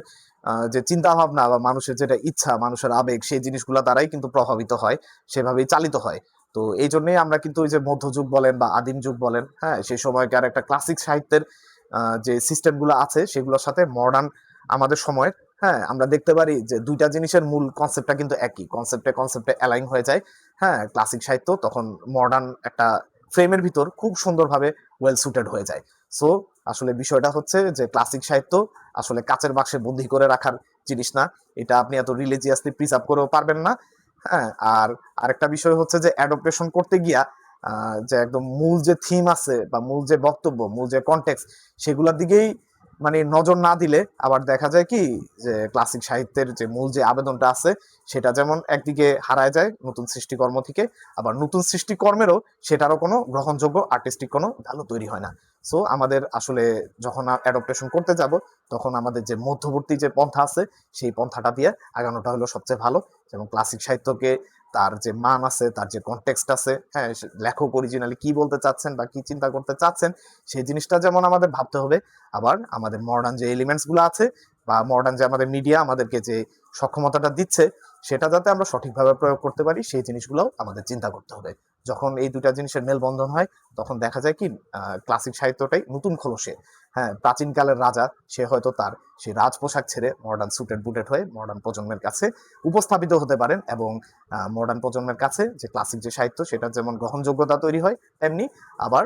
যে চিন্তা ভাবনা বা মানুষের যেটা ইচ্ছা, মানুষের আবেগ, সেই জিনিসগুলো দ্বারাই কিন্তু প্রভাবিত হয়, সেভাবেই চালিত হয়। তো এই জন্যই আমরা কিন্তু ওই যে মধ্যযুগ বলেন বা আদিম যুগ বলেন, হ্যাঁ, সেই সময়কার একটা ক্লাসিক সাহিত্যের যে সিস্টেমগুলো আছে সেগুলোর সাথে মডার্ন আমাদের সময়ের হ্যাঁ, আমরা দেখতে পারি যে ২ টা জিনিসের মূল কনসেপ্টটা কিন্তু একই। কনসেপ্টে অ্যালাইন হয়ে যায়। হ্যাঁ? ক্লাসিক সাহিত্য তখন মডার্ন একটা ফ্রেমের ভিতর খুব সুন্দরভাবে ওয়েল সুটেড হয়ে যায়। সো আসলে বিষয়টা হচ্ছে যে ক্লাসিক সাহিত্য আসলে কাঁচের বাক্সে বন্দী করে রাখার জিনিস না। এটা আপনি এত রিলিজিয়াসলি প্রিজার্ভ করেও পারবেন না। হ্যাঁ? আর আরেকটা বিষয় হচ্ছে যে অ্যাডপ্টেশন করতে গিয়া যে একদম মূল যে থিম আছে বা মূল যে বক্তব্য, মূল যে কনটেক্সট সেগুলোর দিকেই মানে নজর না দিলে আবার দেখা যায় কি যে ক্লাসিক সাহিত্যের যে মূল যে আবেদনটা আছে সেটা যেমন একদিকে হারায় যায় নতুন সৃষ্টিকর্ম থেকে, আবার নতুন সৃষ্টিকর্মেরও সেটারও কোনো গ্রহণযোগ্য আর্টিস্টিক কোনো ভ্যালু তৈরি হয় না। সো আমাদের আসলে যখন অ্যাডপ্টেশন করতে যাব তখন আমাদের যে মধ্যবর্তী যে পন্থা আছে সেই পন্থাটা দিয়ে আগানোটা হলো সবচেয়ে ভালো। যেমন ক্লাসিক সাহিত্যকে তার যে মান আছে, তার যে কনটেক্সট আছে, হ্যাঁ, লেখক অরিজিনালি কি বলতে চাচ্ছেন বা কি চিন্তা করতে চাচ্ছেন সেই জিনিসটা যেমন আমাদের ভাবতে হবে, আবার আমাদের মডার্ন যে এলিমেন্টস গুলো আছে বা মডার্ন যে আমাদের মিডিয়া আমাদেরকে যে সক্ষমতাটা দিচ্ছে সেটা যাতে আমরা সঠিকভাবে প্রয়োগ করতে পারি সেই জিনিসগুলোও আমাদের চিন্তা করতে হবে। যখন এই দুটা জিনিসের মেলবন্ধন হয় তখন দেখা যায় কি ক্লাসিক সাহিত্যটাই নতুন খোলসে, হ্যাঁ, প্রাচীনকালের রাজা সে হয়তো তার সেই রাজ পোশাক ছেড়ে মডার্ন সুটেড বুটেড হয়ে মডার্ন প্রজন্মের কাছে উপস্থাপিত হতে পারেন, এবং মডার্ন প্রজন্মের কাছে যে ক্লাসিক যে সাহিত্য সেটার যেমন গ্রহণযোগ্যতা তৈরি হয় তেমনি আবার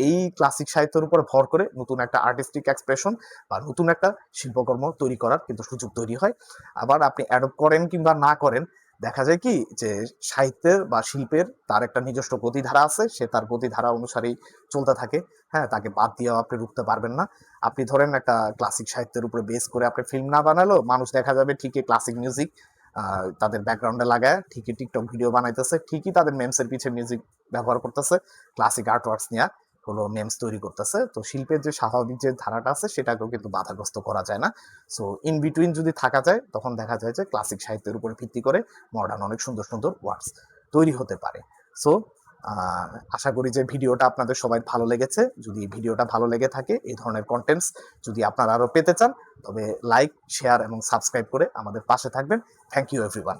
এই ক্লাসিক সাহিত্যের উপর ভর করে নতুন একটা আর্টিস্টিক এক্সপ্রেশন বা নতুন একটা শিল্পকর্ম তৈরি করার কিন্তু সুযোগ তৈরি হয়। আবার আপনি অ্যাডপ্ট করেন কিংবা না করেন দেখা যায় কি যে সাহিত্যের বা শিল্পের তার একটা নিজস্ব গতিধারা আছে, সে তার গতিধারা অনুসারেই চলতে থাকে। হ্যাঁ, তাকে বাদ দিয়েও আপনি রুখতে পারবেন না। আপনি ধরেন একটা ক্লাসিক সাহিত্যের উপরে বেস করে আপনি ফিল্ম না বানালো মানুষ দেখা যাবে ঠিকই ক্লাসিক মিউজিক তাদের ব্যাকগ্রাউন্ডে লাগায় ঠিকই টিকটক ভিডিও বানাইতেছে, ঠিকই তাদের মেমসের পিছে মিউজিক ব্যবহার করতেছে, ক্লাসিক আর্ট ওয়ার্কস নিয়ে হলো মেমস তৈরি করতেছে। তো শিল্পের যে স্বাভাবিক যে ধারাটা আছে সেটাকেও কিন্তু বাধাগ্রস্ত করা যায় না। সো ইন বিটুইন যদি থাকা যায় তখন দেখা যায় যে ক্লাসিক সাহিত্যের উপরে ভিত্তি করে মডার্ন অনেক সুন্দর সুন্দর ওয়ার্কস তৈরি হতে পারে। সো আশা করি যে ভিডিওটা আপনাদের সবাই ভালো লেগেছে। যদি ভিডিওটা ভালো লেগে থাকে এই ধরনের কন্টেন্টস যদি আপনারা আরো পেতে চান তবে লাইক, শেয়ার এবং সাবস্ক্রাইব করে আমাদের পাশে থাকবেন। Thank you everyone.